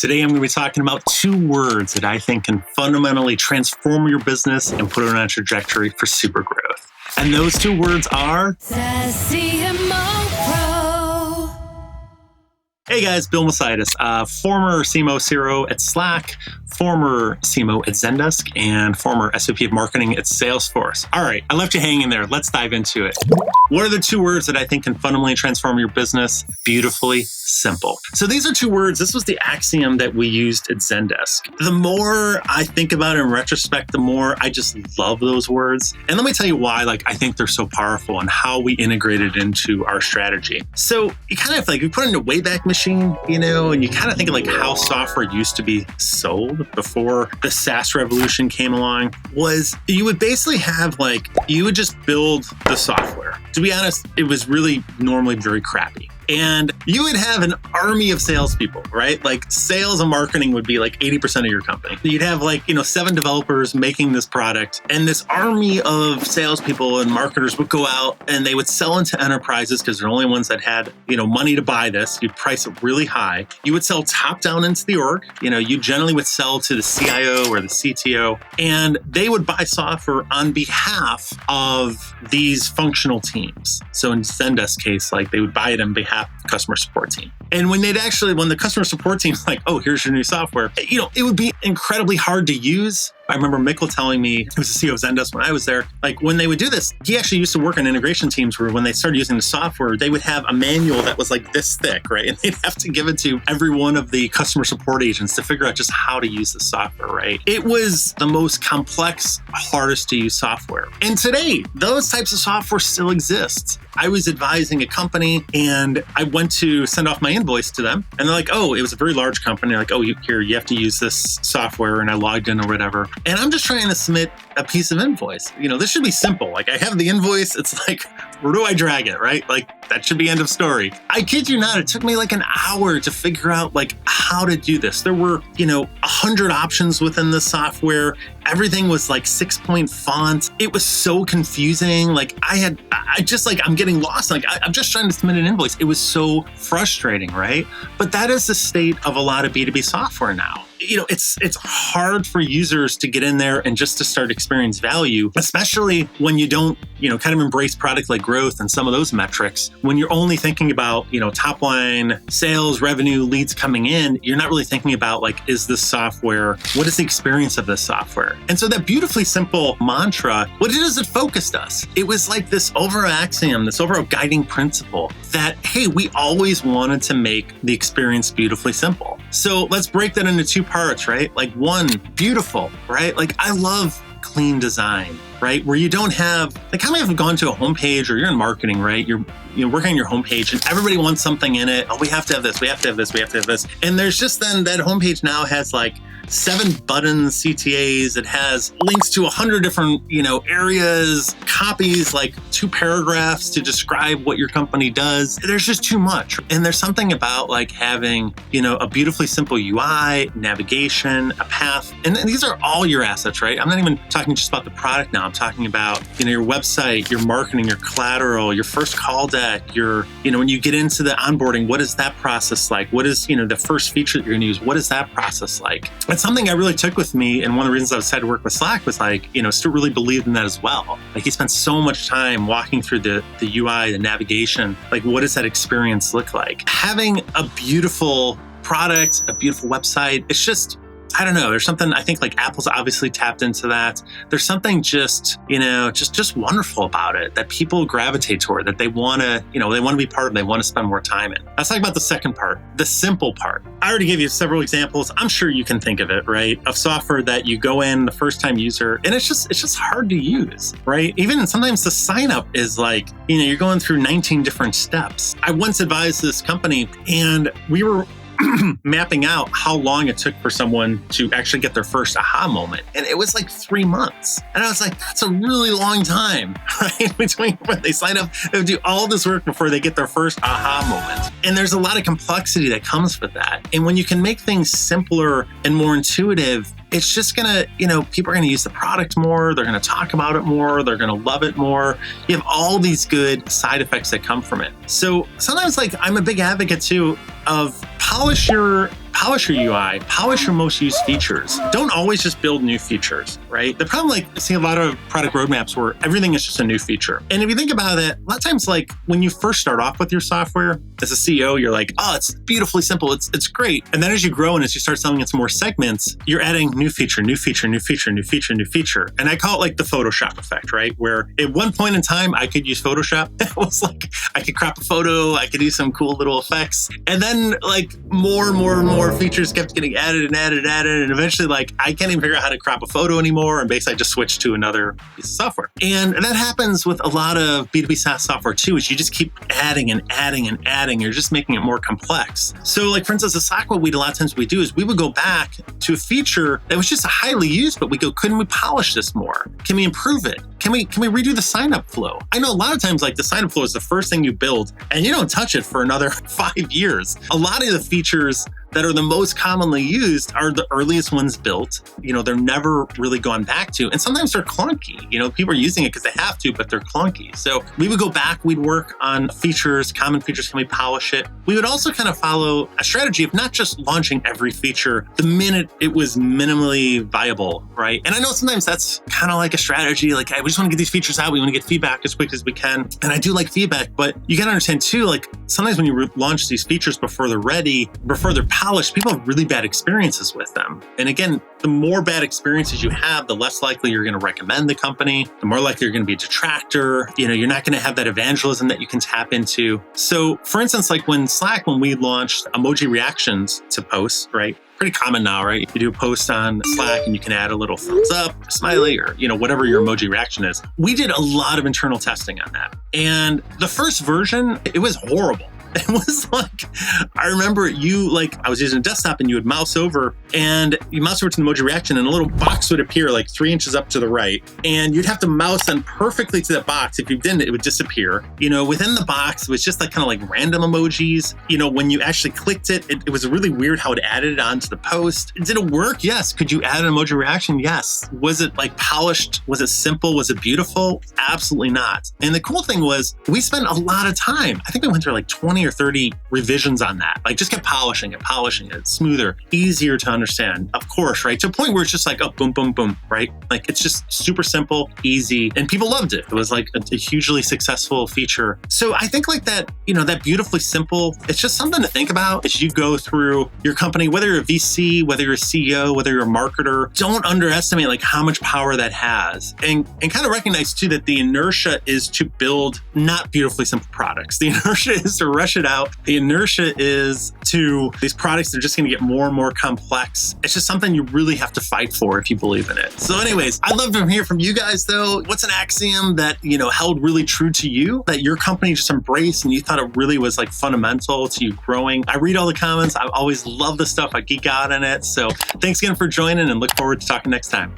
Today, I'm going to be talking about 2 words that I think can fundamentally transform your business and put it on a trajectory for super growth. And those 2 words are CMO Pro. Hey guys, Bill Macaitis, former CMO CRO at Slack, former CMO at Zendesk, and former SVP of Marketing at Salesforce. All right, I left you hanging there. Let's dive into it. What are the 2 words that I think can fundamentally transform your business? Beautifully simple. So these are 2 words. This was the axiom that we used at Zendesk. The more I think about it in retrospect, the more I just love those words. And let me tell you why, I think they're so powerful and how we integrate it into our strategy. So you kind of we put it in a Wayback Machine, and you kind of think of how software used to be sold before the SaaS revolution came along, was you would basically have you would just build the software. To be honest, it was really normally very crappy. And you would have an army of salespeople, right? Sales and marketing would be 80% of your company. You'd have 7 developers making this product, and this army of salespeople and marketers would go out and they would sell into enterprises because they're the only ones that had, money to buy this. You'd price it really high. You would sell top down into the org. You generally would sell to the CIO or the CTO, and they would buy software on behalf of these functional teams. So in Zendesk case, they would buy it on behalf of the customer support team. And when the customer support team's oh, here's your new software, it would be incredibly hard to use. I remember Mikkel telling me, he was the CEO of Zendesk when I was there, when they would do this, he actually used to work on integration teams where when they started using the software, they would have a manual that was this thick, right? And they'd have to give it to every one of the customer support agents to figure out just how to use the software, right? It was the most complex, hardest to use software. And today, those types of software still exist. I was advising a company and I went to send off my invoice to them. And they're oh, it was a very large company. You have to use this software. And I logged in or whatever. And I'm just trying to submit a piece of invoice. This should be simple. I have the invoice. It's where do I drag it, right? That should be end of story. I kid you not. It took me an hour to figure out how to do this. There were, 100 options within the software. Everything was 6-point font. It was so confusing. I'm getting lost. I'm just trying to submit an invoice. It was so frustrating, right? But that is the state of a lot of B2B software now. It's hard for users to get in there and just to start experience value, especially when you don't, kind of embrace product-led growth and some of those metrics. When you're only thinking about, top line sales, revenue, leads coming in, you're not really thinking about is this software, what is the experience of this software? And so that beautifully simple mantra, what it is, it focused us. It was this overall axiom, this overall guiding principle that, hey, we always wanted to make the experience beautifully simple. So let's break that into 2 parts, right? 1, beautiful, right? I love clean design, right? Where you don't have, how many have gone to a homepage or you're in marketing, right? You're working on your homepage and everybody wants something in it. Oh, we have to have this, we have to have this, we have to have this. And there's just then that homepage now has 7 buttons, CTAs. It has links to 100 different, areas, copies, 2 paragraphs to describe what your company does. There's just too much. And there's something about having, a beautifully simple UI, navigation, a path. And these are all your assets, right? I'm not even talking just about the product now. I'm talking about, your website, your marketing, your collateral, your first call deck, when you get into the onboarding, what is that process like? What is, the first feature that you're going to use? What is that process like? That's something I really took with me. And one of the reasons I decided to work with Slack was Stuart really believed in that as well. He spent so much time walking through the UI, the navigation. What does that experience look like? Having a beautiful product, a beautiful website, it's just, I don't know. There's something, I think Apple's obviously tapped into that. There's something just, just wonderful about it that people gravitate toward, that they want to, they want to be part of, they want to spend more time in. Let's talk about the second part, the simple part. I already gave you several examples. I'm sure you can think of it, right? Of software that you go in, the first time user, and it's just hard to use, right? Even sometimes the sign up is you're going through 19 different steps. I once advised this company and we were mapping out how long it took for someone to actually get their first aha moment. And it was 3 months. And I was that's a really long time, right? Between when they sign up, they do all this work before they get their first aha moment. And there's a lot of complexity that comes with that. And when you can make things simpler and more intuitive, it's just gonna, people are gonna use the product more, they're gonna talk about it more, they're gonna love it more. You have all these good side effects that come from it. So sometimes I'm a big advocate too of polish your polish your UI, polish your most used features. Don't always just build new features, right? The problem, like, I see a lot of product roadmaps where everything is just a new feature. And if you think about it, a lot of times, like, when you first start off with your software, as a CEO, you're like, oh, it's beautifully simple. It's great. And then as you grow and as you start selling into more segments, you're adding new feature, new feature, new feature, new feature, new feature. And I call it like the Photoshop effect, right? Where at one point in time, I could use Photoshop. It was like, I could crop a photo, I could do some cool little effects. And then like more and more and more features kept getting added and added and added. And eventually, like, I can't even figure out how to crop a photo anymore. And basically I just switched to another piece of software. And that happens with a lot of B2B SaaS software too, is you just keep adding and adding and adding. You're just making it more complex. So like, for instance, at Slack, what a lot of times we do is we would go back to a feature that was just highly used, but we go, couldn't we polish this more? Can we improve it? Can we redo the sign-up flow? I know a lot of times, like, the sign-up flow is the first thing you build and you don't touch it for another 5 years. A lot of the features that are the most commonly used are the earliest ones built. You know, they're never really gone back to. And sometimes they're clunky. You know, people are using it because they have to, but they're clunky. So we would go back, we'd work on features, common features, can we polish it? We would also kind of follow a strategy of not just launching every feature the minute it was minimally viable, right? And I know sometimes that's kind of like a strategy, like, hey, we just want to get these features out. We want to get feedback as quick as we can. And I do like feedback, but you got to understand too, like, sometimes when you launch these features before they're ready, before they're polished, people have really bad experiences with them. And again, the more bad experiences you have, the less likely you're going to recommend the company, the more likely you're going to be a detractor. You know, you're not going to have that evangelism that you can tap into. So for instance, like when we launched emoji reactions to posts, right? Pretty common now, right? You do a post on Slack and you can add a little thumbs up, a smiley, or, you know, whatever your emoji reaction is. We did a lot of internal testing on that. And the first version, it was horrible. It was like, I remember I was using a desktop and you would mouse over and you mouse over to the emoji reaction and a little box would appear like 3 inches up to the right. And you'd have to mouse in perfectly to that box. If you didn't, it would disappear. You know, within the box, it was just like kind of like random emojis. You know, when you actually clicked it, it was really weird how it added it onto the post. Did it work? Yes. Could you add an emoji reaction? Yes. Was it like polished? Was it simple? Was it beautiful? Absolutely not. And the cool thing was we spent a lot of time. I think we went through like 20 or 30 revisions on that. Like, just kept polishing it, smoother, easier to understand, of course, right? To a point where it's just like, oh, boom, boom, boom, right? Like, it's just super simple, easy, and people loved it. It was like a hugely successful feature. So I think like that, you know, that beautifully simple, it's just something to think about as you go through your company, whether you're a VC, whether you're a CEO, whether you're a marketer. Don't underestimate like how much power that has. And kind of recognize too that the inertia is to build not beautifully simple products. The inertia is to rush it out. The inertia is to these products that are just going to get more and more complex. It's just something you really have to fight for if you believe in it. So anyways, I'd love to hear from you guys though. What's an axiom that, you know, held really true to you that your company just embraced and you thought it really was like fundamental to you growing? I read all the comments. I always love the stuff. I geek out on it. So thanks again for joining and look forward to talking next time.